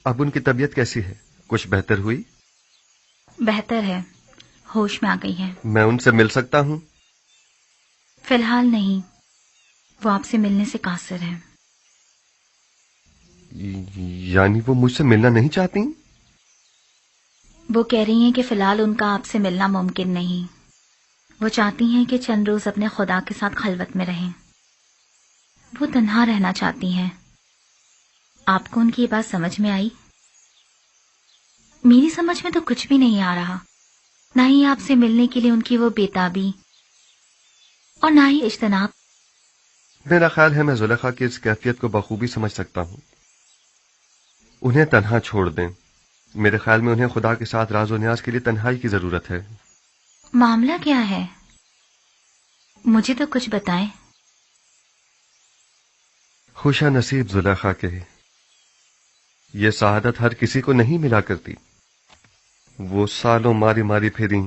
اب ان کی طبیعت کیسی ہے؟ کچھ بہتر ہوئی؟ بہتر ہے، ہوش میں آ گئی ہے۔ میں ان سے مل سکتا ہوں؟ فی الحال نہیں، وہ آپ سے ملنے سے قاصر ہے۔ یعنی وہ مجھ سے ملنا نہیں چاہتی؟ وہ کہہ رہی ہیں کہ فی الحال ان کا آپ سے ملنا ممکن نہیں۔ وہ چاہتی ہیں کہ چند روز اپنے خدا کے ساتھ خلوت میں رہیں۔ وہ تنہا رہنا چاہتی ہیں۔ آپ کو ان کی یہ بات سمجھ میں آئی؟ میری سمجھ میں تو کچھ بھی نہیں آ رہا، نہ ہی آپ سے ملنے کے لیے ان کی وہ بےتابی اور نہ ہی اجتناب۔ میرا خیال ہے میں زلیخا کی اس کیفیت کو بخوبی سمجھ سکتا ہوں۔ انہیں تنہا چھوڑ دیں۔ میرے خیال میں انہیں خدا کے ساتھ راز و نیاز کے لیے تنہائی کی ضرورت ہے۔ معاملہ کیا ہے؟ مجھے تو کچھ بتائیں۔ خوشا نصیب زلیخا کے، یہ سعادت ہر کسی کو نہیں ملا کرتی۔ وہ سالوں ماری ماری پھریں،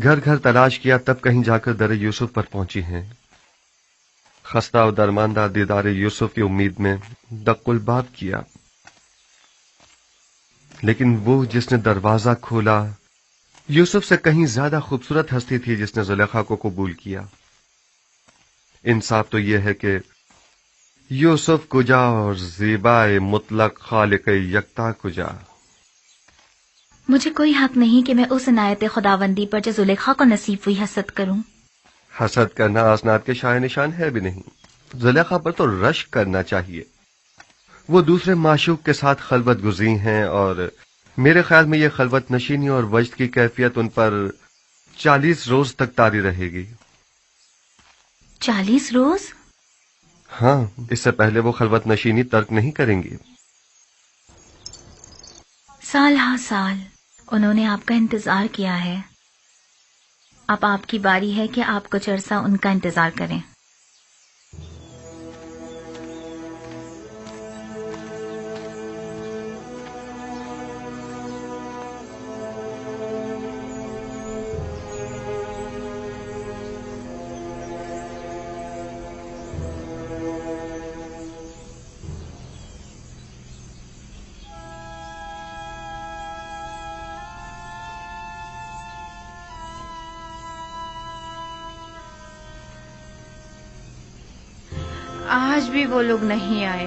گھر گھر تلاش کیا، تب کہیں جا کر در یوسف پر پہنچی ہیں۔ خستہ و درماندہ دیدار یوسف کی امید میں دق الباب کیا، لیکن وہ جس نے دروازہ کھولا یوسف سے کہیں زیادہ خوبصورت ہستی تھی جس نے زلیخا کو قبول کیا۔ انصاف تو یہ ہے کہ یوسف کجا اور زیبائے مطلق خالق یکتا کجا۔ مجھے کوئی حق نہیں کہ میں اس عنایت خداوندی پر جو زلیخا کو نصیب ہوئی حسد کروں۔ حسد کرنا اسناد کے شائع نشان ہے بھی نہیں۔ زلیخا پر تو رشک کرنا چاہیے۔ وہ دوسرے معشوق کے ساتھ خلوت گزین ہیں، اور میرے خیال میں یہ خلوت نشینی اور وجد کی کیفیت ان پر 40 روز تک طاری رہے گی۔ 40 روز؟ ہاں، اس سے پہلے وہ خلوت نشینی ترک نہیں کریں گی۔ سال ہا سال انہوں نے آپ کا انتظار کیا ہے، اب آپ کی باری ہے کہ آپ کچھ عرصہ ان کا انتظار کریں۔ آج بھی وہ لوگ نہیں آئے۔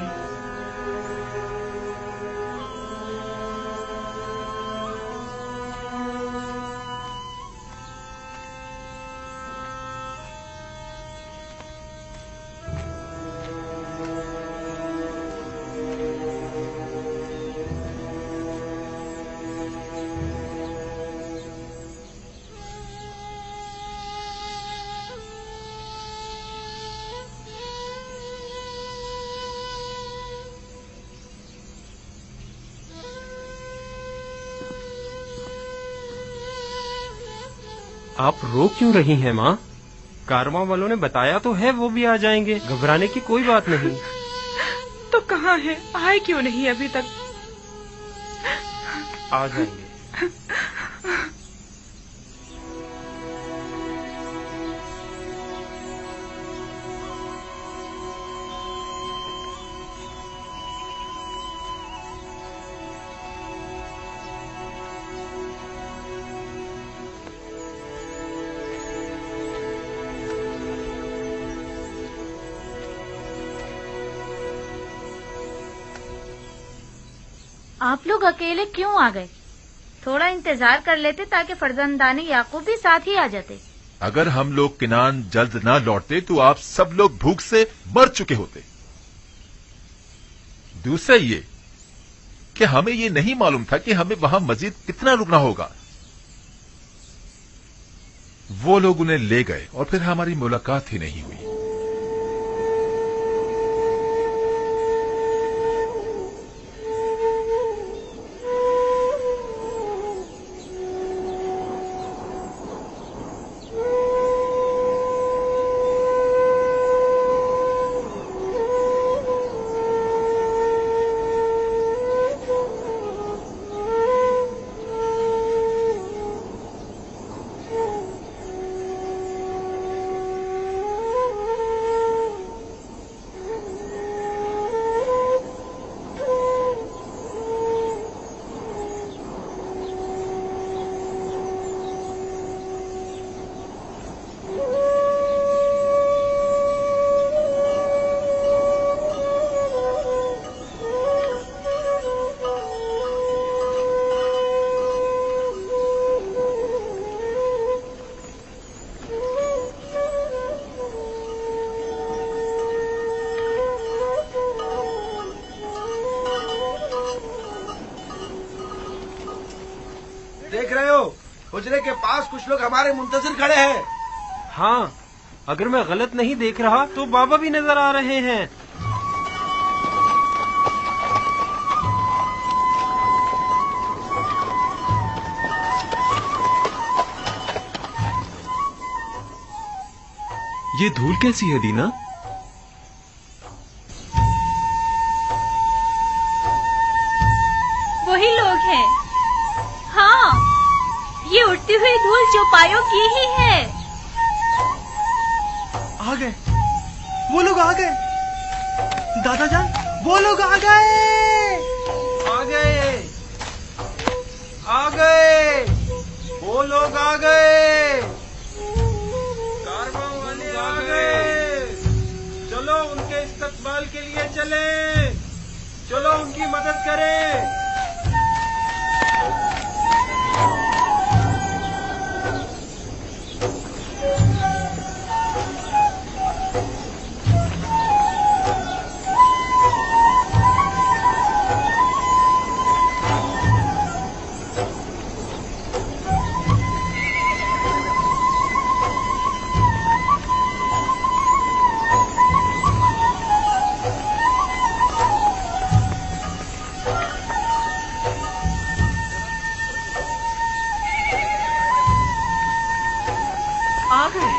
آپ رو کیوں رہی ہیں ماں؟ کارواں والوں نے بتایا تو ہے وہ بھی آ جائیں گے، گھبرانے کی کوئی بات نہیں۔ تو کہاں ہے؟ آئے کیوں نہیں ابھی تک؟ آ جائیں گے۔ آپ لوگ اکیلے کیوں آ گئے؟ تھوڑا انتظار کر لیتے تاکہ فرزندان یعقوب بھی ساتھ ہی آ جاتے۔ اگر ہم لوگ کنعان جلد نہ لوٹتے تو آپ سب لوگ بھوک سے مر چکے ہوتے۔ دوسرا یہ کہ ہمیں یہ نہیں معلوم تھا کہ ہمیں وہاں مزید کتنا رکنا ہوگا۔ وہ لوگ انہیں لے گئے اور پھر ہماری ملاقات ہی نہیں ہوئی۔ حجرے کے پاس کچھ لوگ ہمارے منتظر کھڑے ہیں. ہاں، اگر میں غلط نہیں دیکھ رہا تو بابا بھی نظر آ رہے ہیں. یہ دھول کیسی ہے دینا؟ وہی لوگ ہیں. ہاں، یہ اڑتی ہوئی دھول چوپایوں کی ہی ہے. آ گئے، وہ لوگ آ گئے. دادا جان، وہ لوگ آ گئے. آ گئے، آ گئے، وہ لوگ آ گئے. کارواں والے آ گئے. چلو ان کے استقبال کے لیے چلیں. چلو ان کی مدد کریں. آ گئے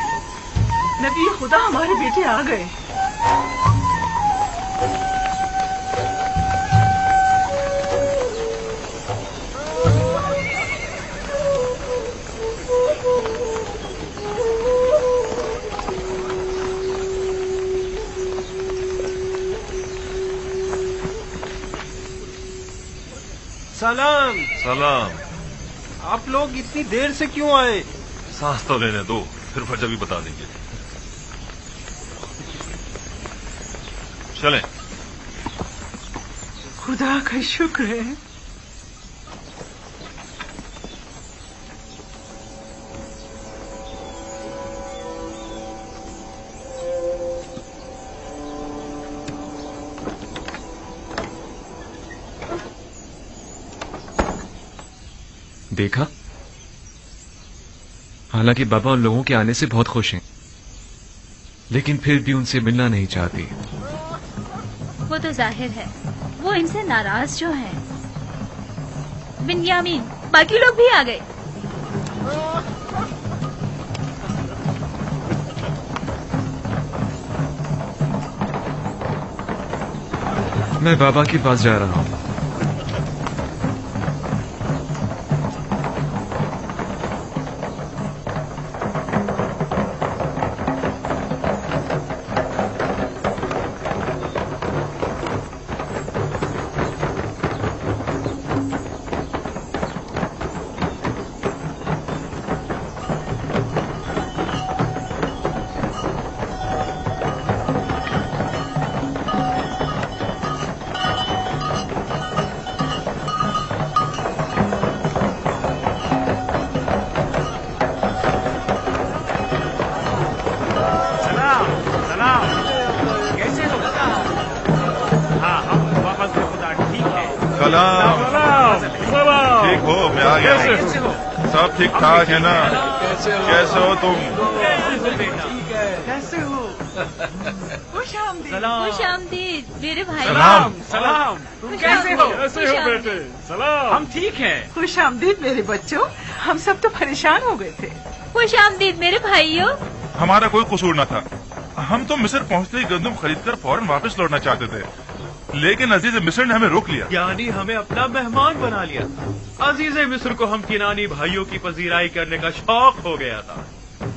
نبی خدا، ہمارے بیٹے آ گئے. سلام. سلام. آپ لوگ اتنی دیر سے کیوں آئے؟ سانس تو لینے دو، پھر وجہ بھی بتا دیں گے. چلیں. خدا کا شکر ہے. دیکھا، حالانکہ بابا ان لوگوں کے آنے سے بہت خوش ہیں، لیکن پھر بھی ان سے ملنا نہیں چاہتی. وہ تو ظاہر ہے، وہ ان سے ناراض جو ہیں. بنیامین، باقی لوگ بھی آ گئے. میں بابا کے پاس جا رہا ہوں. ٹھیک ہو؟ میں آ گیا. سب ٹھیک ٹھاک ہے نا؟ کیسے ہو تم؟ کیسے ہو؟ خوش آمدید. خوش آمدید میرے بھائی. سلام. سلام. تم کیسے ہو؟ کیسے ہو بیٹے؟ سلام. ہم ٹھیک ہیں. خوش آمدید میرے بچوں. ہم سب تو پریشان ہو گئے تھے. خوش آمدید میرے بھائیوں. ہمارا کوئی قصور نہ تھا. ہم تو مصر پہنچتے ہی گندم خرید کر فوراً واپس لوٹنا چاہتے تھے، لیکن عزیز مصر نے ہمیں روک لیا. یعنی ہمیں اپنا مہمان بنا لیا. عزیز مصر کو ہم کنانی بھائیوں کی پذیرائی کرنے کا شوق ہو گیا تھا.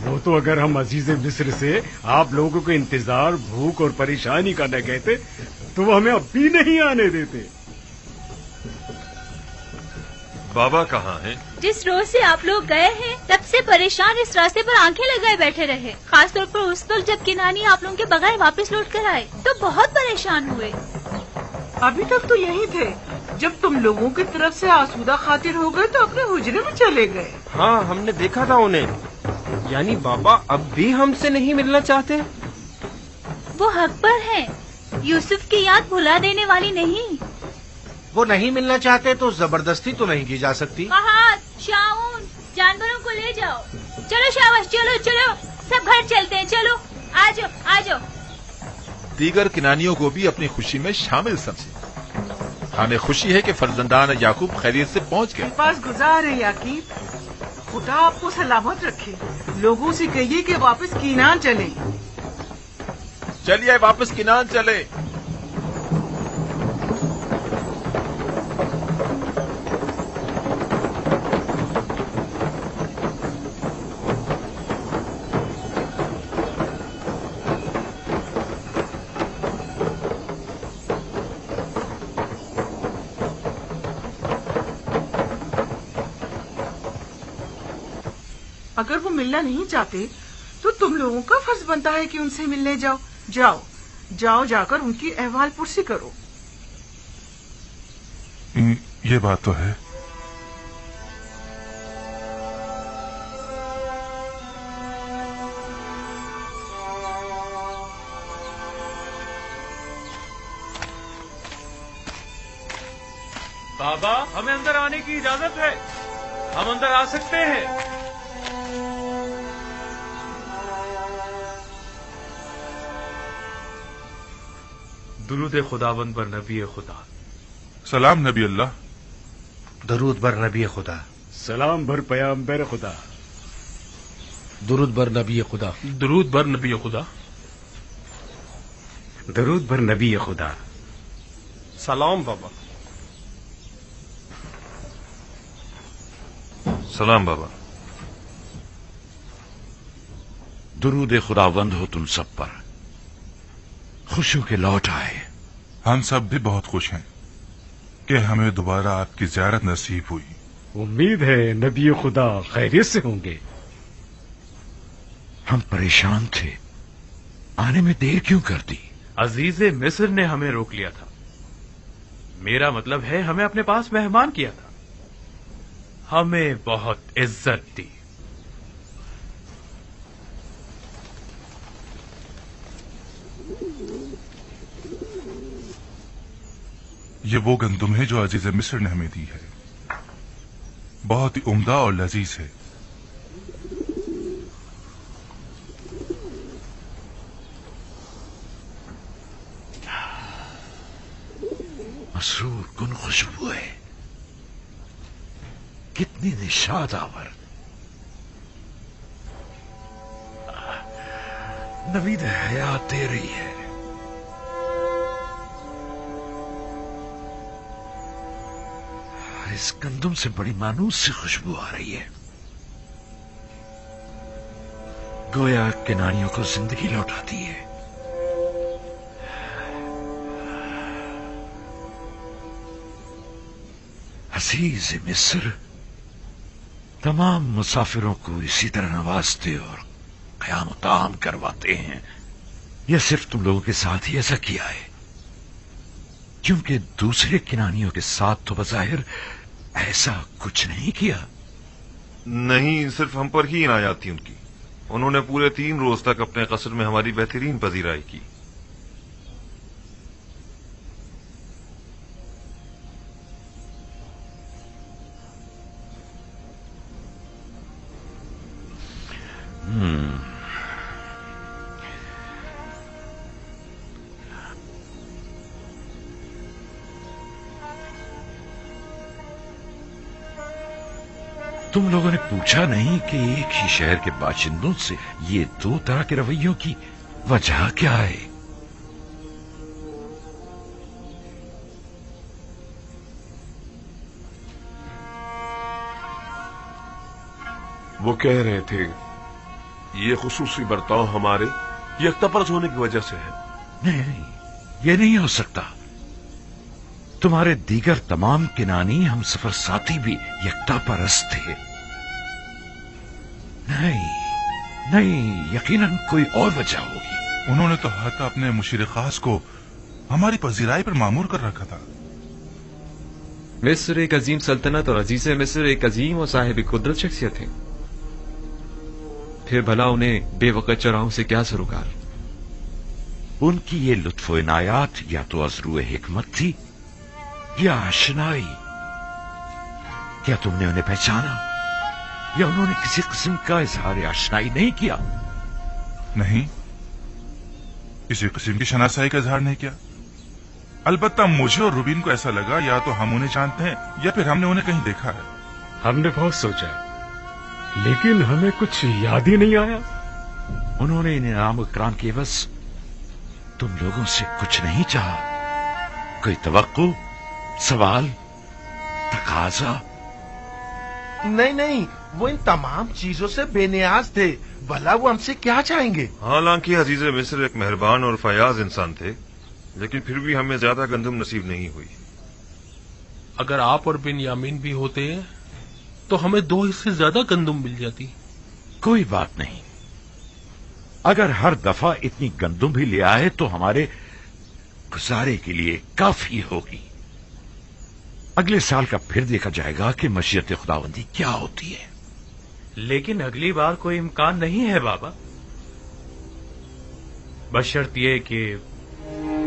وہ تو اگر ہم عزیز مصر سے آپ لوگوں کو انتظار، بھوک اور پریشانی کا نہ کہتے تو وہ ہمیں اب بھی نہیں آنے دیتے. بابا کہاں ہیں؟ جس روز سے آپ لوگ گئے ہیں تب سے پریشان اس راستے پر آنکھیں لگائے بیٹھے رہے. خاص طور پر اس وقت جب کنانی آپ لوگوں کے بغیر واپس لوٹ کر آئے تو بہت پریشان ہوئے. ابھی تک تو یہی تھے. جب تم لوگوں کی طرف سے آسودہ خاطر ہو گئے تو اپنے حجرے میں چلے گئے. ہاں، ہم نے دیکھا تھا انہیں. یعنی بابا اب بھی ہم سے نہیں ملنا چاہتے؟ وہ حق پر ہیں. یوسف کی یاد بھلا دینے والی نہیں. وہ نہیں ملنا چاہتے تو زبردستی تو نہیں کی جا سکتی. فہد، شاؤن، जानवरों को ले जाओ। चलो शाबाश, चलो चलो, सब घर चलते हैं, चलो आ जाओ आ जाओ। दीगर किनानियों को भी अपनी खुशी में शामिल समझे। हमें खुशी है कि फर्जंदान याकूब खैरियत से पहुंच गए। पास गुजार है याकीब, खुदा आपको सलामत रखे। लोगों से कहिए कि वापस कीनान चले। चलिए वापस किनान चले। अगर वो मिलना नहीं चाहते तो तुम लोगों का फर्ज बनता है कि उनसे मिलने जाओ। जाओ जाओ, जाकर उनकी अहवाल पुरसी करो। ये बात तो है। बाबा, हमें अंदर आने की इजाजत है, हम अंदर आ सकते हैं। दुरूद खुदाबंद बर नबी खुदा। सलाम नबी अल्लाह। दरूद बर नबी खुदा। सलाम भर पैगंबर खुदा। दुरूद बर नबी खुदा। दुरूद बर नबी खुदा। दरूद भर नबी खुदा। सलाम बाबा। सलाम बाबा। दुरूद खुदावंद हो तुम सब पर, खुशियों के लौट आए। हम सब भी बहुत खुश हैं कि हमें दोबारा आपकी ज़ियारत नसीब हुई। उम्मीद है नबी खुदा खैरियत से होंगे। हम परेशान थे, आने में देर क्यों कर दी? अजीज मिस्र ने हमें रोक लिया था। मेरा मतलब है हमें अपने पास मेहमान किया था, हमें बहुत इज्जत दी। ये वो गंदुम है जो अजीज मिस्र ने हमें दी है, बहुत ही उम्दा और लजीज है। मसरूर कुन खुशबू है, कितनी निशाद आवर। नवीद हयात दे रही है। इस गंदुम से बड़ी मानूस सी खुशबू आ रही है, गोया किनारियों को जिंदगी लौटाती है। अजीज मिस्र तमाम मुसाफिरों को इसी तरह नवाजते और क़याम ताम करवाते हैं। यह सिर्फ तुम लोगों के साथ ही ऐसा किया है, क्योंकि दूसरे किनानियों के साथ तो बज़ाहिर ऐसा कुछ नहीं किया। नहीं, सिर्फ हम पर ही इनायत थी उनकी। उन्होंने पूरे 3 रोज तक अपने कसर में हमारी बेहतरीन पजीराई की। तुम लोगों ने पूछा नहीं कि एक ही शहर के बाशिंदों से ये 2 तरह के रवैयों की वजह क्या है? वो कह रहे थे ये खुसूसी बर्ताव हमारे यकतापरस्त होने की वजह से है। नहीं, ये नहीं हो सकता। तुम्हारे दीगर तमाम किनानी हम सफर साथी भी यकता परस्त थे। नहीं, यकीनन कोई और वजह होगी। उन्होंने तो हक अपने मुशीर खास को हमारी पजीराई पर मामूर कर रखा था। मिस्र एक अजीम सल्तनत और अजीज मिस्र एक अजीम और साहिब कुदरत शख्सियत है। फिर भला उन्हें बेवकत चौराहों से क्या सरोकार? उनकी ये लुत्फो इनायात या तो अज़रू हिकमत थी या आशनाई। क्या तुमने उन्हें पहचाना? یا انہوں نے کسی قسم کا اظہار آشنائی نہیں کیا؟ نہیں، کسی قسم کی شناسائی کا اظہار نہیں کیا. البتہ مجھے اور روبین کو ایسا لگا یا تو ہم انہیں جانتے ہیں یا پھر ہم نے انہیں کہیں دیکھا ہے. ہم نے بہت سوچا لیکن ہمیں کچھ یاد ہی نہیں آیا. انہوں نے انعام اکرام کے عوض تم لوگوں سے کچھ نہیں چاہا؟ کوئی توقع، سوال، تقاضا؟ نہیں، وہ ان تمام چیزوں سے بے نیاز تھے. بھلا وہ ہم سے کیا چاہیں گے؟ حالانکہ عزیز مصر ایک مہربان اور فیاض انسان تھے، لیکن پھر بھی ہمیں زیادہ گندم نصیب نہیں ہوئی. اگر آپ اور بن یامین بھی ہوتے تو ہمیں 2 حصے زیادہ گندم مل جاتی. کوئی بات نہیں، اگر ہر دفعہ اتنی گندم بھی لے آئے تو ہمارے گزارے کے لیے کافی ہوگی. اگلے سال کا پھر دیکھا جائے گا کہ مشیت خداوندی کیا ہوتی ہے. لیکن اگلی بار کوئی امکان نہیں ہے بابا، بشرط یہ کہ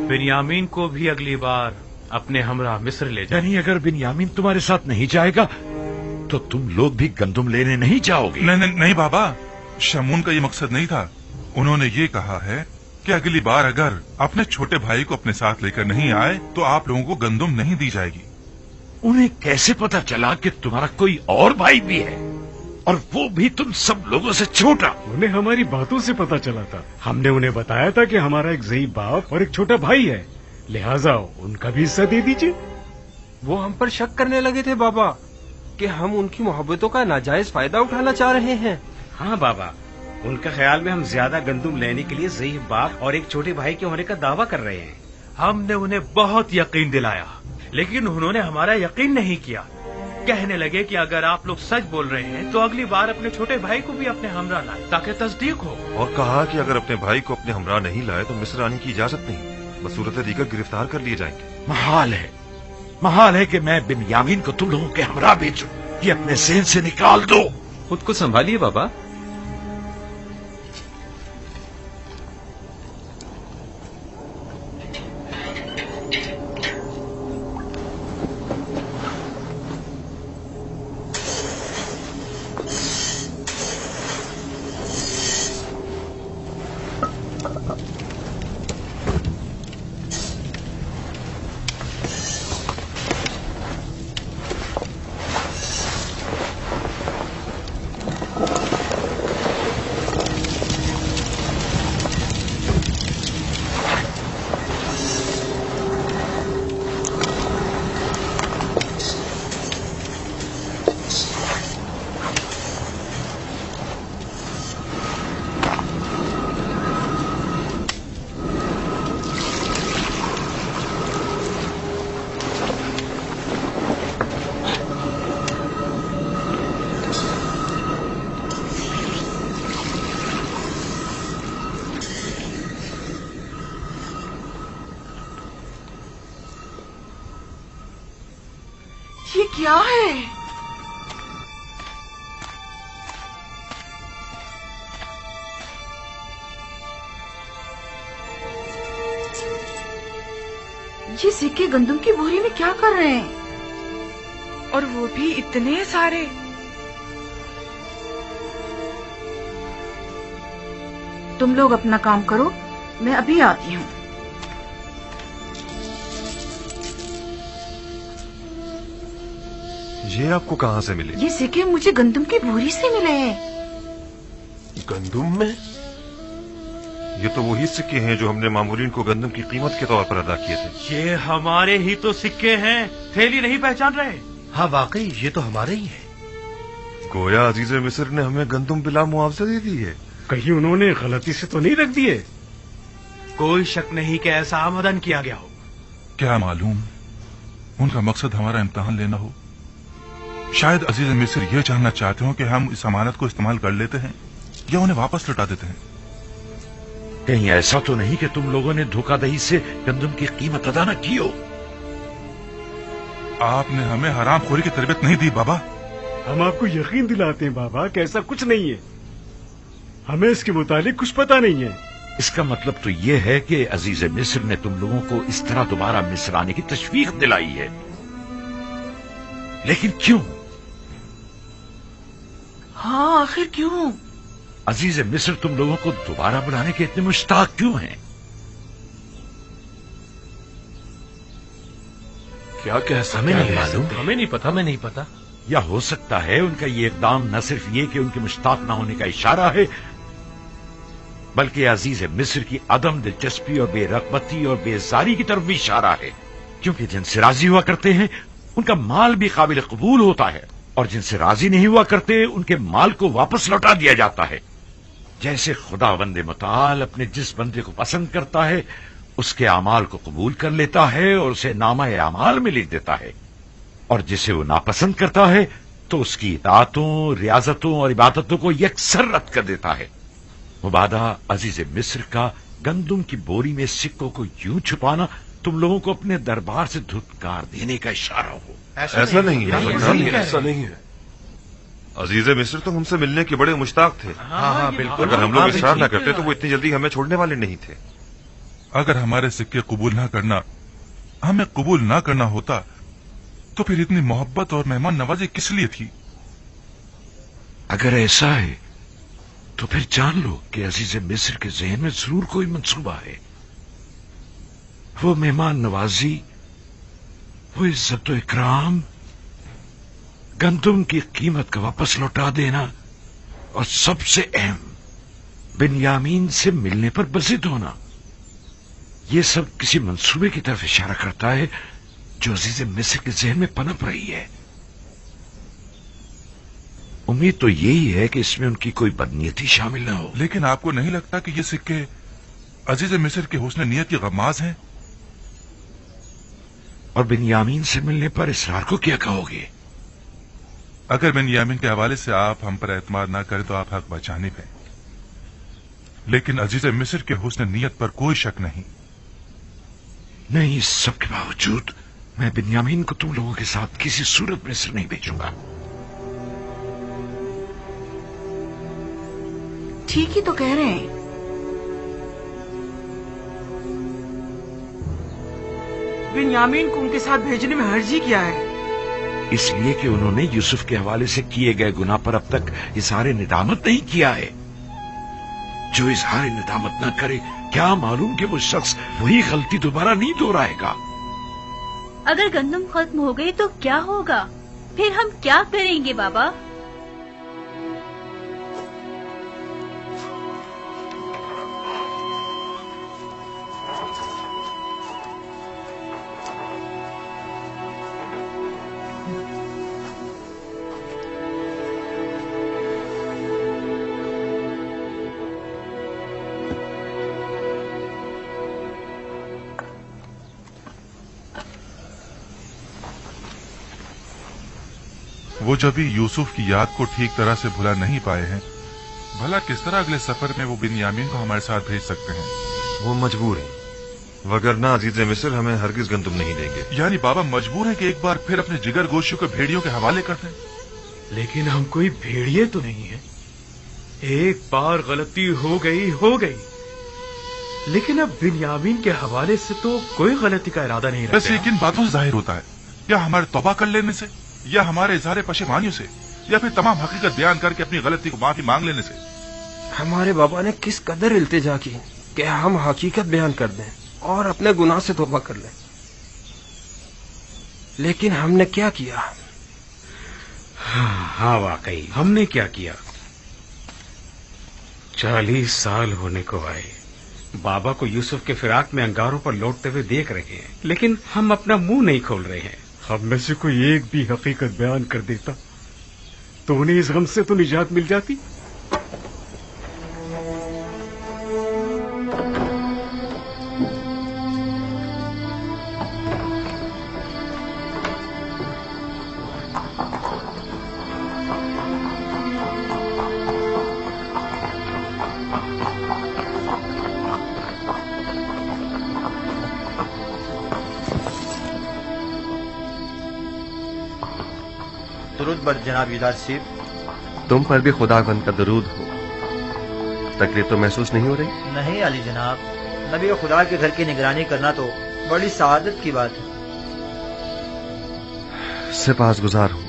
بنیامین کو بھی اگلی بار اپنے ہمراہ مصر لے جائیں. یعنی اگر بنیامین تمہارے ساتھ نہیں جائے گا تو تم لوگ بھی گندم لینے نہیں جاؤ گے؟ نہیں بابا، شمون کا یہ مقصد نہیں تھا. انہوں نے یہ کہا ہے کہ اگلی بار اگر اپنے چھوٹے بھائی کو اپنے ساتھ لے کر نہیں آئے تو آپ لوگوں کو گندم نہیں دی جائے گی. انہیں کیسے پتا چلا کہ تمہارا کوئی اور بھائی بھی ہے، اور وہ بھی تم سب لوگوں سے چھوٹا؟ انہیں ہماری باتوں سے پتا چلا تھا. ہم نے انہیں بتایا تھا کہ ہمارا ایک ضعیف باپ اور ایک چھوٹا بھائی ہے، لہٰذا ان کا بھی حصہ دے دیجیے. وہ ہم پر شک کرنے لگے تھے بابا کہ ہم ان کی محبتوں کا ناجائز فائدہ اٹھانا چاہ رہے ہیں. ہاں بابا، ان کا خیال میں ہم زیادہ گندم لینے کے لیے ضعیف باپ اور ایک چھوٹے بھائی کے ہونے کا دعویٰ کر رہے ہیں. ہم نے انہیں بہت یقین دلایا لیکن انہوں نے ہمارا یقین نہیں کیا. کہنے لگے کہ اگر آپ لوگ سچ بول رہے ہیں تو اگلی بار اپنے چھوٹے بھائی کو بھی اپنے ہمراہ لائیں تاکہ تصدیق ہو. اور کہا کہ اگر اپنے بھائی کو اپنے ہمراہ نہیں لائے تو مصر آنے کی اجازت نہیں، بصورت دیگر گرفتار کر لیے جائیں گے. محال ہے کہ میں بنیامین کو تم لوگوں کے ہمراہ بھیجوں. یہ اپنے ذہن سے نکال دو. خود کو سنبھالیے بابا. یہ کیا ہے؟ یہ سکے گندم کی بوری میں کیا کر رہے ہیں؟ اور وہ بھی اتنے سارے. تم لوگ اپنا کام کرو، میں ابھی آتی ہوں. یہ آپ کو کہاں سے ملے؟ یہ سکے مجھے گندم کی بوری سے ملے ہیں. گندم میں؟ یہ تو وہی سکے ہیں جو ہم نے مامورین کو گندم کی قیمت کے طور پر ادا کیے تھے. یہ ہمارے ہی تو سکے ہیں، تھیلی نہیں پہچان رہے؟ ہاں واقعی یہ تو ہمارے ہی ہیں. گویا عزیز مصر نے ہمیں گندم بلا معاوضہ دے دی ہے. کہیں انہوں نے غلطی سے تو نہیں رکھ دیے؟ کوئی شک نہیں کہ ایسا آمدن کیا گیا ہو. کیا معلوم ان کا مقصد ہمارا امتحان لینا ہو. شاید عزیز مصر یہ جاننا چاہتے ہوں کہ ہم اس امانت کو استعمال کر لیتے ہیں یا انہیں واپس لوٹا دیتے ہیں. کہیں ایسا تو نہیں کہ تم لوگوں نے دھوکہ دہی سے گندم کی قیمت ادا نہ کی ہو؟ آپ نے ہمیں حرام خوری کی تربیت نہیں دی بابا. ہم آپ کو یقین دلاتے ہیں بابا کہ ایسا کچھ نہیں ہے. ہمیں اس کے متعلق کچھ پتا نہیں ہے. اس کا مطلب تو یہ ہے کہ عزیز مصر نے تم لوگوں کو اس طرح دوبارہ مصر آنے کی تشویق دلائی ہے. لیکن کیوں؟ हाँ, आखिर क्यों? अजीज मिस्र तुम लोगों को दोबारा बुलाने के इतने मुश्ताक क्यों हैं? क्या कह हमें नहीं मालूम। हमें नहीं पता, हमें नहीं पता। या हो सकता है उनका ये इकदाम न सिर्फ ये कि उनके मुश्ताक न होने का इशारा है, बल्कि अजीज मिस्र की अदम दिलचस्पी और बेरगबती और बेजारी की तरफ भी इशारा है, क्योंकि जिनसे राजी हुआ करते हैं उनका माल भी काबिल कबूल होता है, और जिनसे राजी नहीं हुआ करते उनके माल को वापस लौटा दिया जाता है। जैसे खुदावंद मुताल अपने जिस बंदे को पसंद करता है उसके अमाल को कबूल कर लेता है और उसे नामा अमाल में लिख देता है, और जिसे वो नापसंद करता है तो उसकी इताअतों, रियाजतों और इबादतों को यकसर रद्द कर देता है। मुबादा अजीज मिस्र का गंदुम की बोरी में सिक्कों को यूं छुपाना तुम लोगों को अपने दरबार से धुतकार देने का इशारा हो। ऐसा नहीं है, ऐसा नहीं है। अजीज मिस्र तो हमसे मिलने के बड़े मुश्ताक थे। हाँ, बिल्कुल। अगर हम लोग इसरार न करते तो वो इतनी जल्दी हमें छोड़ने वाले नहीं थे। अगर हमारे सिक्के कबूल ना करना, हमें कबूल ना करना होता तो फिर इतनी मोहब्बत और मेहमान नवाजी किस लिए थी? अगर ऐसा है तो फिर जान लो कि अजीज मिस्र के ज़हन में जरूर कोई मंसूबा है। वो मेहमान नवाजी, वो इज्जत इकराम, गंदुम की कीमत का वापस लौटा देना, और सबसे अहम बिन्यामीन से मिलने पर बज़िद होना, ये सब किसी मंसूबे की तरफ इशारा करता है जो अजीज मिस्र के ज़हन में पनप रही है। उम्मीद तो यही है कि इसमें उनकी कोई बदनीयती शामिल न हो। लेकिन आपको नहीं लगता कि ये सिक्के अजीज मिस्र के हुस्न नीयत की गमाज हैं? और बिन्यामीन से मिलने पर इसरार को क्या कहोगे? अगर बिन्यामीन के हवाले से आप हम पर एतमाद ना करें तो आप हक बचाने पे, लेकिन अजीज मिस्र के हुस्न नीयत पर कोई शक नहीं। नहीं, इस सब के बावजूद मैं बिन्यामीन को तुम लोगों के साथ किसी सूरत में मिस्र नहीं भेजूंगा। ठीक ही तो कह रहे हैं। बिन्यामीन को उनके साथ भेजने में हर्जी क्या है? इसलिए कि उन्होंने यूसुफ के हवाले से किए गए गुनाह पर अब तक इजहार निदामत नहीं किया है। जो इजहार निदामत न करे, क्या मालूम कि वो शख्स वही गलती दोबारा नहीं दोहराएगा। अगर गंदम खत्म हो गई तो क्या होगा? फिर हम क्या करेंगे बाबा? वो जब भी यूसुफ की याद को ठीक तरह से भुला नहीं पाए हैं, भला किस तरह अगले सफर में वो बिन्यामीन को हमारे साथ भेज सकते हैं? वो मजबूर है, वगरना अजीज मिस्र हमें हरगिज गंदुम नहीं देंगे। यानी बाबा मजबूर है कि एक बार फिर अपने जिगर गोशियों को भेड़ियों के हवाले कर दें? लेकिन हम कोई भेड़िए तो नहीं है। एक बार गलती हो गई, लेकिन अब बिन्यामीन के हवाले से तो कोई गलती का इरादा नहीं रखते। वैसे किन बातों से जाहिर होता है? या हमारे तौबा कर लेने से, या हमारे इजहार पशेमानियों से, या फिर तमाम हकीकत बयान करके अपनी गलती को माफी मांग लेने से? हमारे बाबा ने किस कदर इल्तिजा की कि हम हकीकत बयान कर दें और अपने गुनाह से तौबा कर लें, लेकिन हमने क्या किया? हाँ वाकई हमने क्या किया। 40 साल होने को आए, बाबा को यूसुफ के फिराक में अंगारों पर लौटते हुए देख रहे हैं, लेकिन हम अपना मुंह नहीं खोल रहे हैं। हम में से कोई एक भी हकीकत बयान कर देता तो उन्हें इस गम से तो निजात मिल जाती। दुरूद बर जनाब युदार सीब। तुम पर भी खुदावंद का दरूद हो। तकलीफ तो महसूस नहीं हो रही? नहीं अली जनाब, नबी खुदा के घर की निगरानी करना तो बड़ी सआदत की बात है। सिपासगुजार हूं,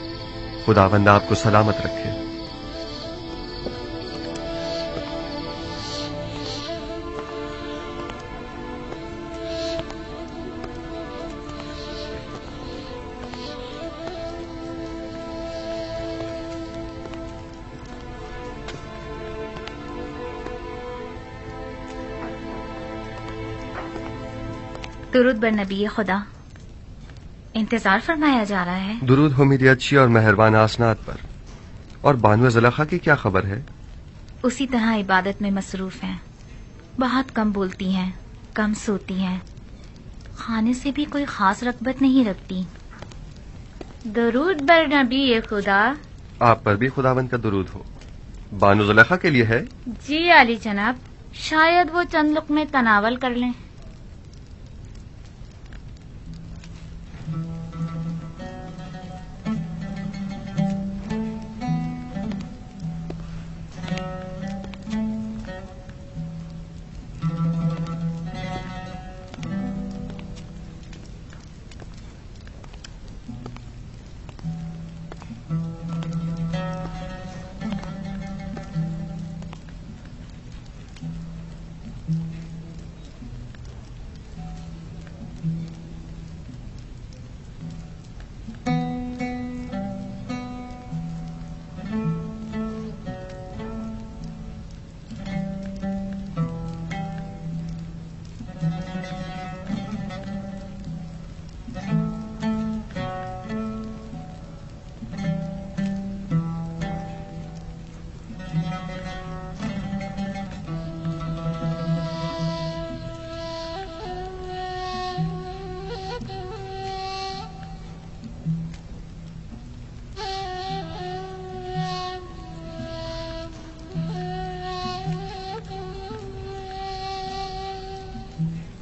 खुदावंद आपको सलामत रखे। दुरूद बर नबी खुदा। इंतजार फरमाया जा रहा है। दुरूद हो मेरी अच्छी और मेहरबान आसनात पर। और बानू ज़ुलेखा की क्या खबर है? उसी तरह इबादत में मसरूफ हैं। बहुत कम बोलती हैं, कम सोती हैं, खाने से भी कोई खास रगबत नहीं रखती। दरूद बर नबी खुदा। आप पर भी खुदावंद का दुरूद हो। बानू ज़ुलेखा के लिए है? जी आली जनाब, शायद वो चंद लुक़मे तनावल कर लें।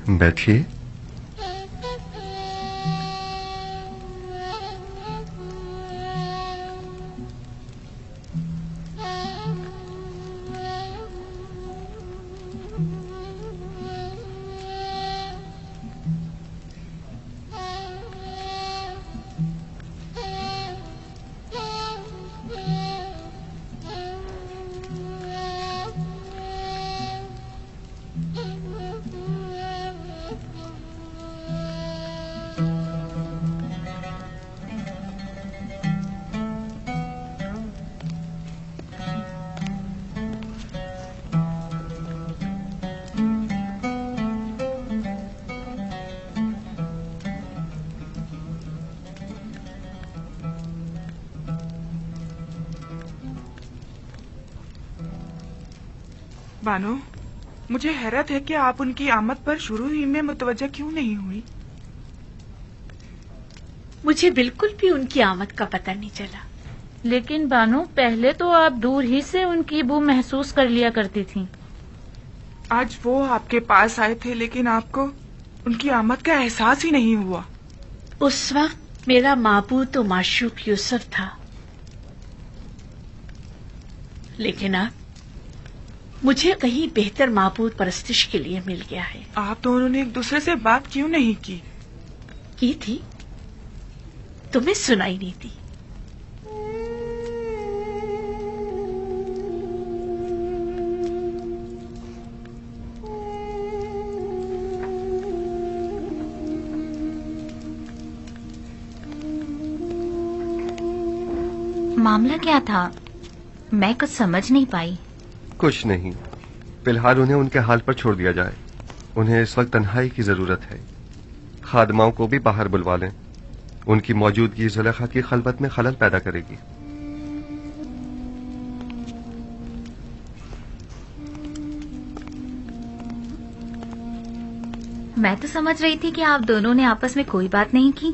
बैठिए। बानो, मुझे हैरत है कि आप उनकी आमद पर शुरू ही में मुतवज्जा क्यों नहीं हुई? मुझे बिल्कुल भी उनकी आमद का पता नहीं चला। लेकिन बानो, पहले तो आप दूर ही से उनकी बू महसूस कर लिया करती थीं। आज वो आपके पास आए थे, लेकिन आपको उनकी आमद का एहसास ही नहीं हुआ। उस वक्त मेरा माबूद और माशूक यूसुफ था, लेकिन अब मुझे कहीं बेहतर माबूद परस्तिश के लिए मिल गया है। आप दोनों ने एक दूसरे से बात क्यों नहीं की? की थी, तुम्हें सुनाई नहीं दी। मामला क्या था? मैं कुछ समझ नहीं पाई। कुछ नहीं, फिलहाल उन्हें उनके हाल पर छोड़ दिया जाए। उन्हें इस वक्त तन्हाई की जरूरत है। खादमाओं को भी बाहर बुलवा लें। उनकी मौजूदगी ज़ुलेखा की खलबत में खलल पैदा करेगी। मैं तो समझ रही थी कि आप दोनों ने आपस में कोई बात नहीं की।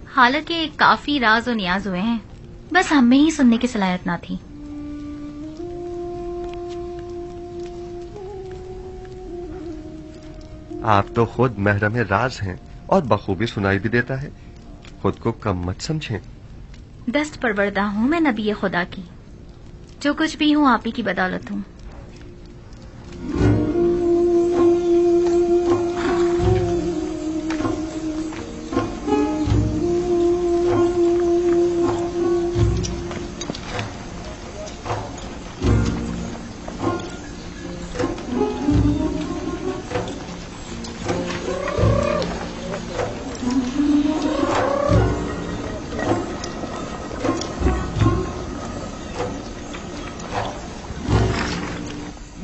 हालांकि काफी राज और नियाज हुए हैं, बस हमें ही सुनने की सलाहियत ना थी। आप तो खुद महरम राज हैं और बखूबी सुनाई भी देता है। खुद को कम मत समझें। दस्त परवरदा हूँ मैं नबी खुदा की। जो कुछ भी हूँ आप ही की बदौलत हूँ।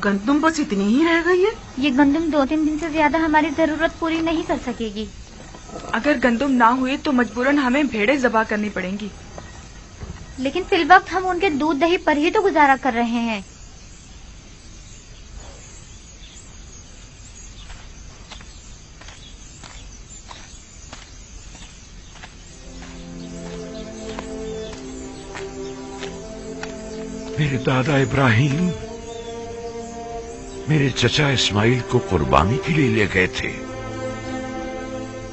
गंदुम बस इतनी ही रह गई है? ये गंदुम 2-3 दिन से ज्यादा हमारी जरूरत पूरी नहीं कर सकेगी। अगर गंदुम ना हुई तो मजबूरन हमें भेड़ें ज़बा करनी पड़ेंगी। लेकिन फिल वक्त हम उनके दूध दही पर ही तो गुजारा कर रहे हैं। मेरे दादा इब्राहिम मेरे चचा इस्माइल को कुर्बानी के लिए ले गए थे।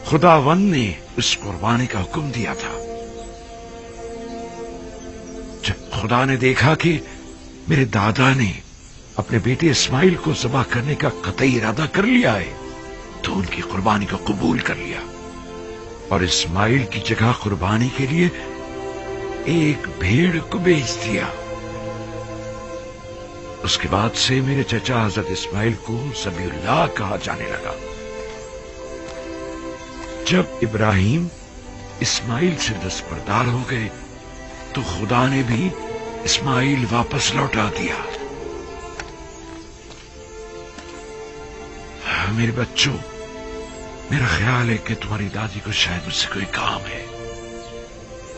खुदावंद ने उस कुर्बानी का हुक्म दिया था। जब खुदा ने देखा कि मेरे दादा ने अपने बेटे इस्माइल को ज़बह करने का कतई इरादा कर लिया है, तो उनकी कुर्बानी को कबूल कर लिया और इस्माइल की जगह कुर्बानी के लिए एक भेड़ को भेज दिया। उसके बाद से मेरे चचा हजरत इस्माइल को ज़बीहुल्लाह कहा जाने लगा। जब इब्राहिम इस्माइल से दस्तबरदार हो गए तो खुदा ने भी इस्माइल वापस लौटा दिया। मेरे बच्चों, मेरा ख्याल है कि तुम्हारी दादी को शायद मुझसे कोई काम है।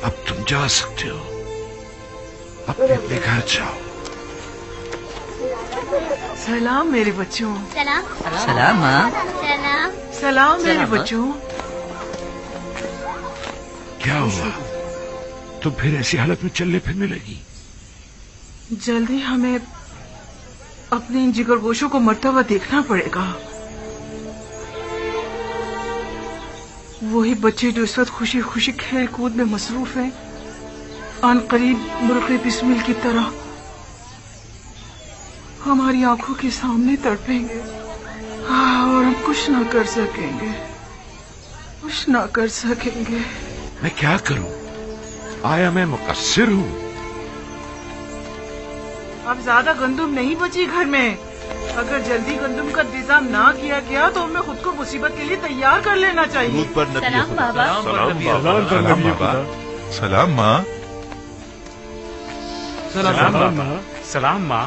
अब तुम जा सकते हो, अपने अपने घर जाओ। सलाम मेरे बच्चों। सलाम। सलाम माँ। सलाम। सलाम मेरे सलाम, बच्चों। क्या हुआ? तुम फिर ऐसी हालत में चलने फिरने लगी? जल्दी हमें अपने इन जिगरगोशों को मरता हुआ देखना पड़ेगा। वही बच्चे जो इस वक्त खुशी खुशी खेल कूद में मसरूफ हैं, आन करीब मुर्ग़े बिस्मिल की तरह हमारी आंखों के सामने तड़पेंगे। और हम कुछ ना कर सकेंगे, कुछ ना कर सकेंगे। मैं क्या करूं? आया मैं मुकस्सिर हूं? अब ज्यादा गंदुम नहीं बची घर में। अगर जल्दी गंदुम का इंतजाम ना किया गया तो हमें खुद को मुसीबत के लिए तैयार कर लेना चाहिए। सलाम बाबा। सलाम बाबा। सलाम माँ। सलाम माँ। सलाम माँ।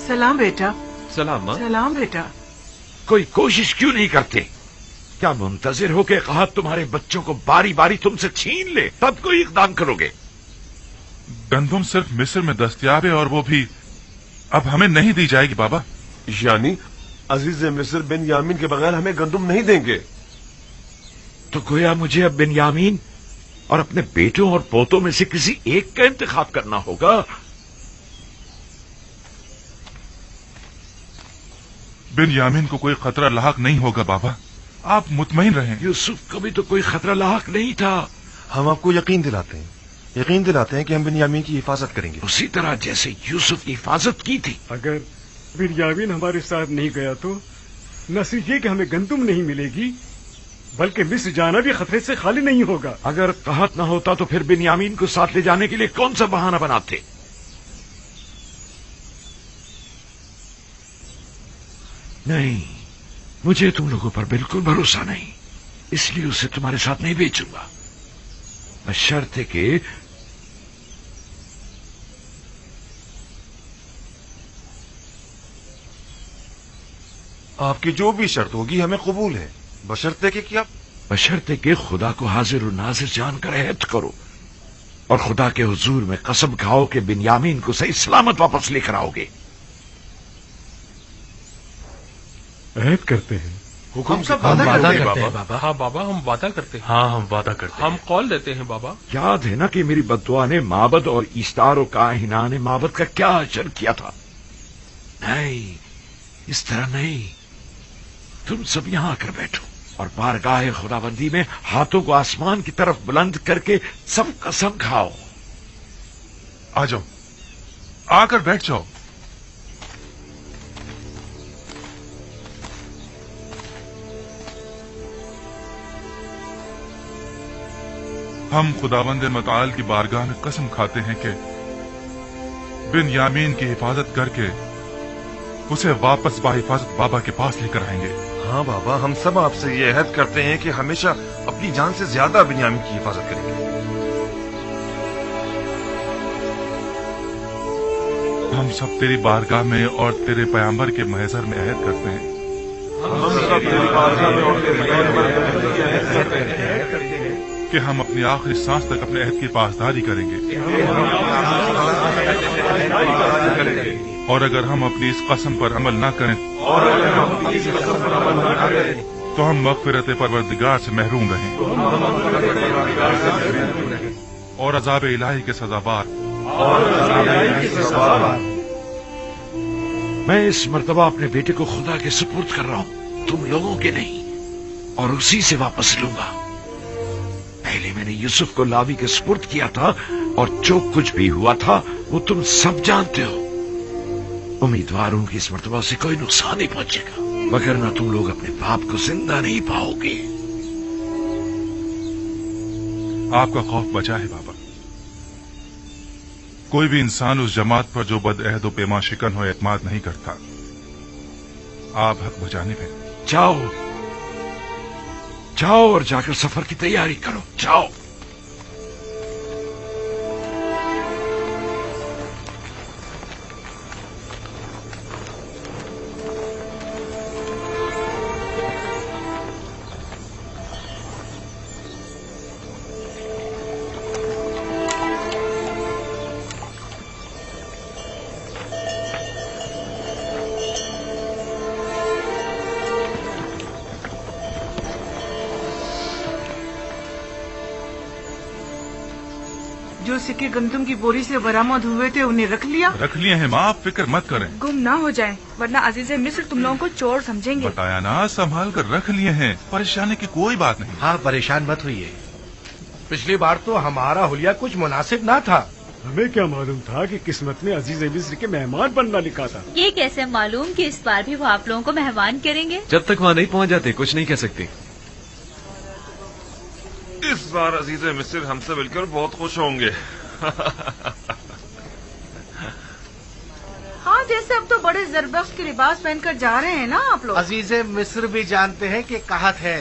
सलाम बेटा। सलाम माँ। सलाम बेटा। कोई कोशिश क्यों नहीं करते? क्या मुंतजिर हो के कहा तुम्हारे बच्चों को बारी बारी तुमसे छीन ले तब कोई इकदाम करोगे? गंदुम सिर्फ मिस्र में दस्तयाब है और वो भी अब हमें नहीं दी जाएगी बाबा। यानी अजीज मिस्र बिन्यामीन के बगैर हमें गंदुम नहीं देंगे? तो गोया मुझे अब बिन्यामीन और अपने बेटों और पोतों में से किसी एक का इंतखाब करना होगा। बिन्यामीन को कोई खतरा लाहक नहीं होगा बाबा, आप मुतमईन रहें। यूसुफ को भी तो कोई खतरा लाहक नहीं था। हम आपको यकीन दिलाते हैं कि हम बिन्यामीन की हिफाजत करेंगे, उसी तरह जैसे यूसुफ की हिफाजत की थी। अगर बिन्यामीन हमारे साथ नहीं गया तो न सिर्फ ये कि हमें गंदुम नहीं मिलेगी, बल्कि मिस्र जाना भी खतरे से खाली नहीं होगा। अगर कहत न होता तो फिर बिन्यामीन को साथ ले जाने के लिए कौन सा बहाना बनाते? नहीं, मुझे तुम लोगों पर बिल्कुल भरोसा नहीं, इसलिए उसे तुम्हारे साथ नहीं भेजूंगा, बशर्ते कि आपकी जो भी शर्त होगी हमें कबूल है, बशर्ते कि क्या? बशर्ते कि खुदा को हाजिर और नाजिर जानकर अहद करो और खुदा के हुजूर में कसम खाओ कि बिन्यामीन को सही सलामत वापस लेकर आओगे। अहद करते हैं। हुक्म से वादा करते हैं बाबा। हाँ बाबा, हम वादा करते हैं। हाँ, हम वादा करते हैं। हम कॉल लेते हैं बाबा। याद है ना कि मेरी बद्दुआ ने माबद और ईस्तार और काहिना ने माबद का क्या अजर किया था? नहीं, इस तरह नहीं। तुम सब यहां आकर बैठो और बारगाह खुदाबंदी में हाथों को आसमान की तरफ बुलंद करके सब कसम खाओ। आ जाओ, आकर बैठ जाओ। हम खुदावंद मताल की बारगाह में कसम खाते हैं कि बिन्यामीन की हिफाजत करके उसे वापस बाहिफाजत बाबा के पास लेकर आएंगे। हाँ बाबा, हम सब आपसे ये अहद करते हैं कि हमेशा अपनी जान से ज्यादा बिन्यामीन की हिफाजत करेंगे। हम सब तेरी बारगाह में और तेरे पैगंबर के महज़र में अहद करते हैं कि हम अपनी आखिरी सांस तक अपने अहद की पासदारी करेंगे, और अगर हम अपनी इस कसम पर अमल न करें तो हम मग़फ़िरत परवरदिगार से महरूम रहें और अज़ाब इलाही के सज़ाबार। मैं इस मर्तबा अपने बेटे को खुदा के सुपुर्द कर रहा हूँ, तुम लोगों के नहीं, और उसी से वापस लूंगा। पहले मैंने यूसुफ को लावी के सुपुर्द किया था, और जो कुछ भी हुआ था वो तुम सब जानते हो। उम्मीदवार हूं कि इस मर्तबा से कोई नुकसान नहीं पहुंचेगा, वगरना तुम लोग अपने बाप को जिंदा नहीं पाओगे। आपका खौफ बचा है बाबा। कोई भी इंसान उस जमात पर जो बदअहद व पैमा शिकन हो एतमाद नहीं करता। आप हक बजाने में जाओ, जाओ और जाकर सफर की तैयारी करो, जाओ। जो सिक्के गंदम की बोरी से बरामद हुए थे उन्हें रख लिया? रख लिए हैं माँ, आप फिक्र मत करें। गुम ना हो जाए, वरना अजीज़े मिस्र तुम लोगों को चोर समझेंगे। बताया ना, संभाल कर रख लिए हैं, परेशानी की कोई बात नहीं। हाँ, परेशान मत होइए। पिछली बार तो हमारा हुलिया कुछ मुनासिब ना था। हमें क्या मालूम था कि किस्मत में अजीज़े मिस्र के मेहमान बनना लिखा था। ये कैसे मालूम कि इस बार भी वो आप लोगों को मेहमान करेंगे? जब तक वहाँ नहीं पहुँच जाते कुछ नहीं कह सकते। इस बार अजीज़े मिस्र हमसे मिलकर बहुत खुश होंगे। हाँ, जैसे अब तो बड़े जरबख्श के लिबास पहनकर जा रहे हैं ना आप लोग। अजीज़े मिस्र भी जानते हैं कि कहत है।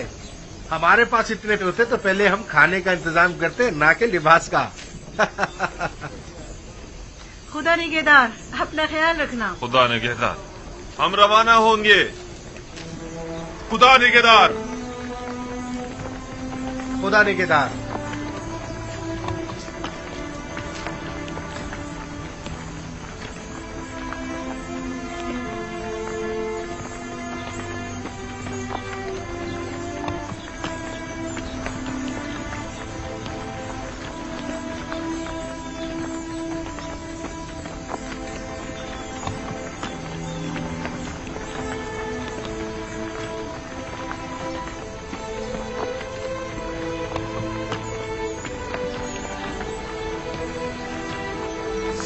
हमारे पास इतने होते तो पहले हम खाने का इंतजाम करते, ना कि लिबास का। खुदा निगहदार, अपना ख्याल रखना। खुदा निगहदार, हम रवाना होंगे। खुदा निगहदार, खुदा निगहदार।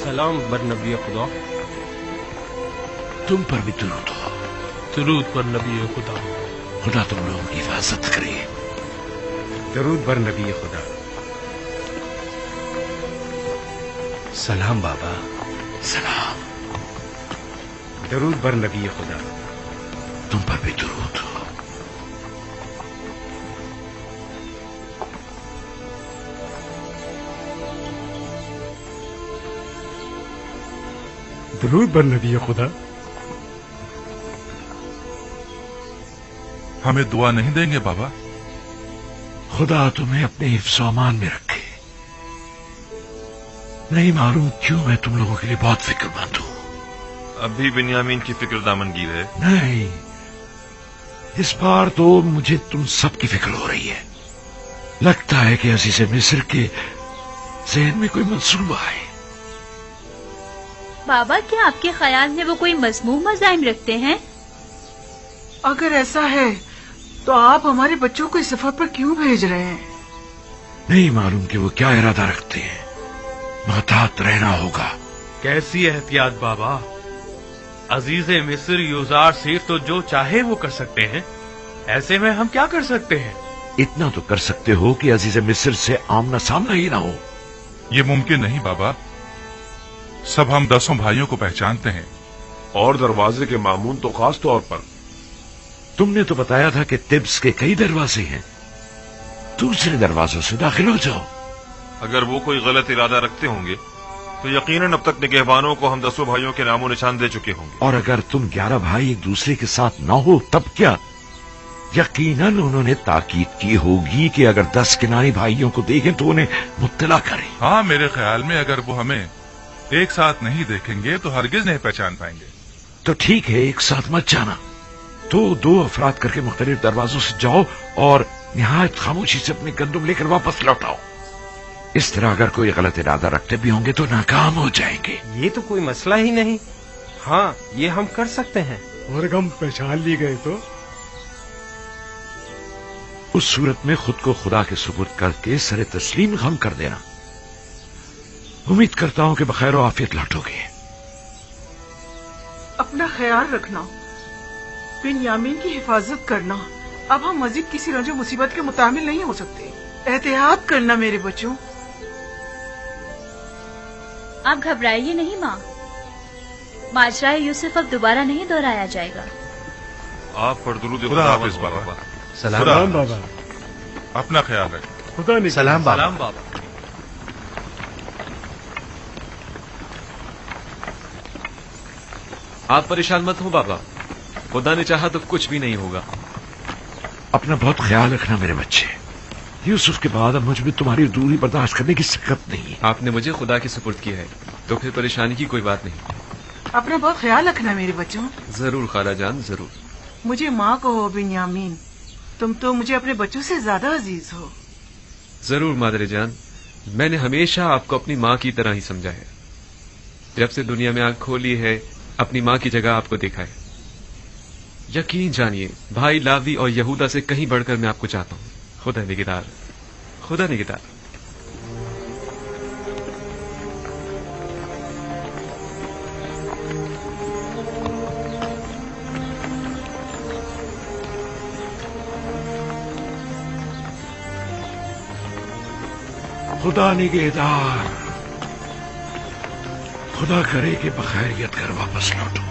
सलाम बर नबी खुदा। तुम पर भी दुरूद हो। दुरूद पर नबी खुदा। खुदा तुम लोगों की हिफाजत करे। दरूद बर नबी खुदा। सलाम बाबा। सलाम। दरूद बर नबी खुदा। तुम पर भी दुरूद हो। दरूद बर नबी खुदा। हमें दुआ नहीं देंगे बाबा? खुदा तुम्हें अपने हिफ्ज़ अमान में रखे। नहीं मालूम क्यों मैं तुम लोगों के लिए बहुत फिक्रमंद हूं। अभी बिन्यामीन की फिक्र दामनगीर है? नहीं, इस बार तो मुझे तुम सब की फिक्र हो रही है। लगता है कि अजीज़े मिस्र के ज़हन में कोई मंसूबा है। बाबा, क्या आपके ख्याल में वो कोई मज़मूम मज़ाहिम रखते हैं? अगर ऐसा है तो आप हमारे बच्चों को इस सफर पर क्यों भेज रहे हैं? नहीं मालूम कि वो क्या इरादा रखते हैं। मुहतात रहना होगा। कैसी एहतियात बाबा? अजीज़े मिस्र यूजार सिर्फ तो जो चाहे वो कर सकते हैं। ऐसे में हम क्या कर सकते हैं? इतना तो कर सकते हो कि अजीज़े मिस्र से आमना सामना ही ना हो। ये मुमकिन नहीं बाबा। सब हम 10 भाइयों को पहचानते हैं, और दरवाजे के मामून तो खास तौर पर। तुमने तो बताया था कि तिब्स के कई दरवाजे हैं। दूसरे दरवाजों से दाखिल हो जाओ। अगर वो कोई गलत इरादा रखते होंगे تو یقیناً اب تک نگہبانوں کو ہم 10 بھائیوں کے نام و نشان دے چکے ہوں گے. اور اگر تم 11 بھائی ایک دوسرے کے ساتھ نہ ہو تب کیا؟ یقیناً انہوں نے تاکید کی ہوگی کہ اگر 10 کنانی بھائیوں کو دیکھیں تو انہیں مطلع کریں. ہاں، میرے خیال میں اگر وہ ہمیں ایک ساتھ نہیں دیکھیں گے تو ہرگز نہیں پہچان پائیں گے. تو ٹھیک ہے، ایک ساتھ مت جانا. تو 2 افراد کر کے مختلف دروازوں سے جاؤ اور نہایت خاموشی سے اپنے گندم لے کر واپس لوٹاؤ. اس طرح اگر کوئی غلط ارادہ رکھتے بھی ہوں گے تو ناکام ہو جائیں گے. یہ تو کوئی مسئلہ ہی نہیں. ہاں، یہ ہم کر سکتے ہیں. اور اگر ہم پہچان لی گئے تو اس صورت میں خود کو خدا کے سپرد کر کے سر تسلیم غم کر دینا. امید کرتا ہوں کہ بخیر و عافیت لوٹو گے. اپنا خیال رکھنا، بن یامین کی حفاظت کرنا. اب ہم مزید کسی رنج و مصیبت کے متحمل نہیں ہو سکتے. احتیاط کرنا میرے بچوں. آپ گھبرائیے نہیں ماں، ماجرائے یوسف اب دوبارہ نہیں دہرایا جائے گا. آپ پر درود خدا حافظ بابا. سلام بابا. اپنا خیال رکھ. خدا نے سلام بابا. سلام بابا. آپ پریشان مت ہو بابا، خدا نے چاہا تو کچھ بھی نہیں ہوگا. اپنا بہت خیال رکھنا میرے بچے. یوسف کے بعد اب مجھ میں تمہاری دوری برداشت کرنے کی سکت نہیں ہے. آپ نے مجھے خدا کے سپرد کیا ہے تو پھر پریشانی کی کوئی بات نہیں. اپنا بہت خیال رکھنا میرے بچوں. ضرور خالہ جان، ضرور. مجھے ماں کہو بن یامین، تم تو مجھے اپنے بچوں سے زیادہ عزیز ہو. ضرور مادر جان، میں نے ہمیشہ آپ کو اپنی ماں کی طرح ہی سمجھا ہے. جب سے دنیا میں آنکھ کھولی ہے اپنی ماں کی جگہ آپ کو دیکھا ہے. یقین جانیے بھائی لاوی اور یہودا سے کہیں بڑھ کر میں آپ کو چاہتا ہوں. خدا نگہدار. خدا نگہدار. خدا نگہدار. خدا کرے کہ بخیریت کر واپس لوٹو.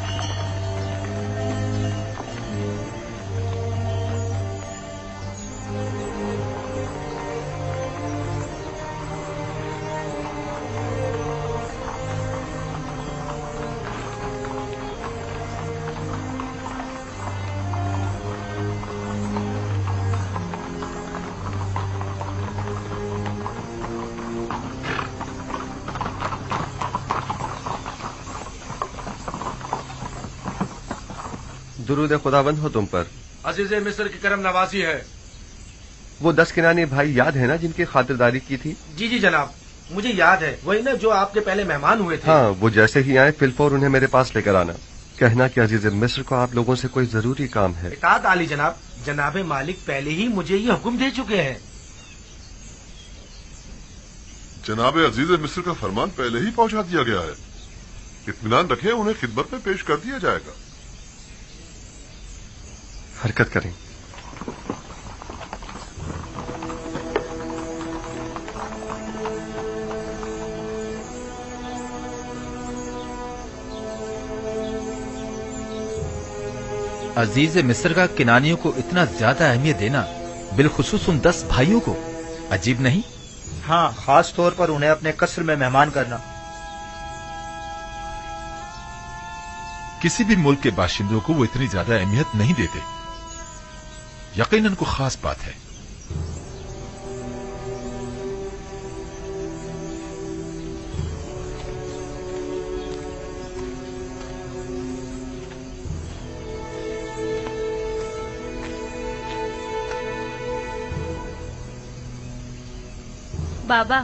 درود خداوند ہو تم پر. عزیز مصر کی کرم نوازی ہے. وہ 10 کنانی بھائی یاد ہے نا جن کی خاطرداری کی تھی؟ جی جی جناب، مجھے یاد ہے. وہی نا جو آپ کے پہلے مہمان ہوئے تھے. ہاں، وہ جیسے ہی آئے فلفور انہیں میرے پاس لے کر آنا. کہنا کہ عزیز مصر کو آپ لوگوں سے کوئی ضروری کام ہے. اطاعت عالی جناب. جناب مالک پہلے ہی مجھے یہ حکم دے چکے ہیں. جناب عزیز مصر کا فرمان پہلے ہی پہنچا دیا گیا ہے. اطمینان رکھیں، انہیں خدمت میں پیش کر دیا جائے گا. حرکت کریں. عزیز مصر کا کنانیوں کو اتنا زیادہ اہمیت دینا، بالخصوص ان 10 بھائیوں کو، عجیب نہیں؟ ہاں، خاص طور پر انہیں اپنے قصر میں مہمان کرنا. کسی بھی ملک کے باشندوں کو وہ اتنی زیادہ اہمیت نہیں دیتے. یقیناً کوئی خاص بات ہے. بابا،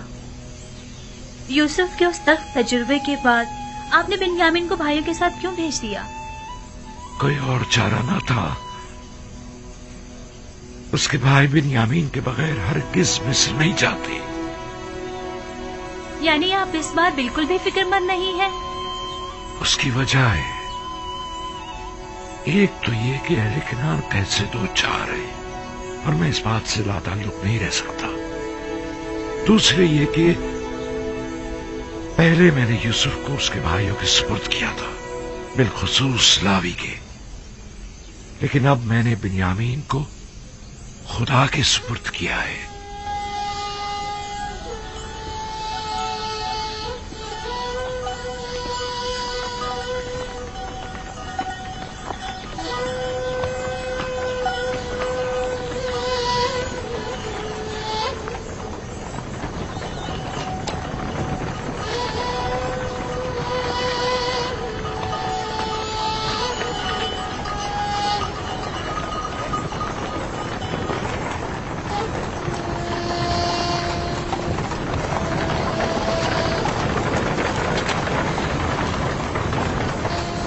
یوسف کے اس سخت تجربے کے بعد آپ نے بنیامین کو بھائیوں کے ساتھ کیوں بھیج دیا؟ کوئی اور چارہ نہ تھا. اس کے بھائی بنیامین کے بغیر ہرگز مصر نہیں جاتے. یعنی آپ اس بار بالکل بھی فکر مند نہیں ہیں؟ اس کی وجہ ہے، ایک تو یہ کہ اہل کنعان پیسے دو چار ہے اور میں اس بات سے لا تعلق نہیں رہ سکتا. دوسرے یہ کہ پہلے میں نے یوسف کو اس کے بھائیوں کے سپرد کیا تھا، بالخصوص لاوی کے. لیکن اب میں نے بنیامین کو خدا کے سپرد کیا ہے.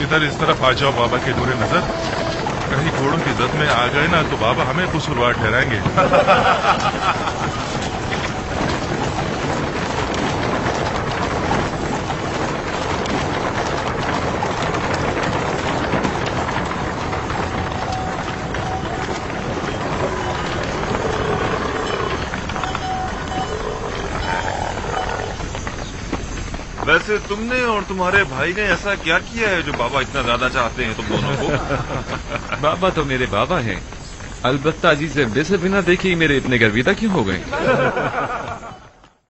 इधर इस तरफ आ जाओ बाबा के नूरे नजर। कहीं घोड़ों की जद में आ गए ना तो बाबा हमें कसूरवार ठहराएंगे। वैसे तुमने और तुम्हारे भाई ने ऐसा क्या किया है जो बाबा इतना ज्यादा चाहते हैं तुम दोनों को? बाबा तो मेरे बाबा हैं, अलबत्ता अजीज मिस्र बिना देखे ही मेरे इतने गर्विदा क्यों हो गए?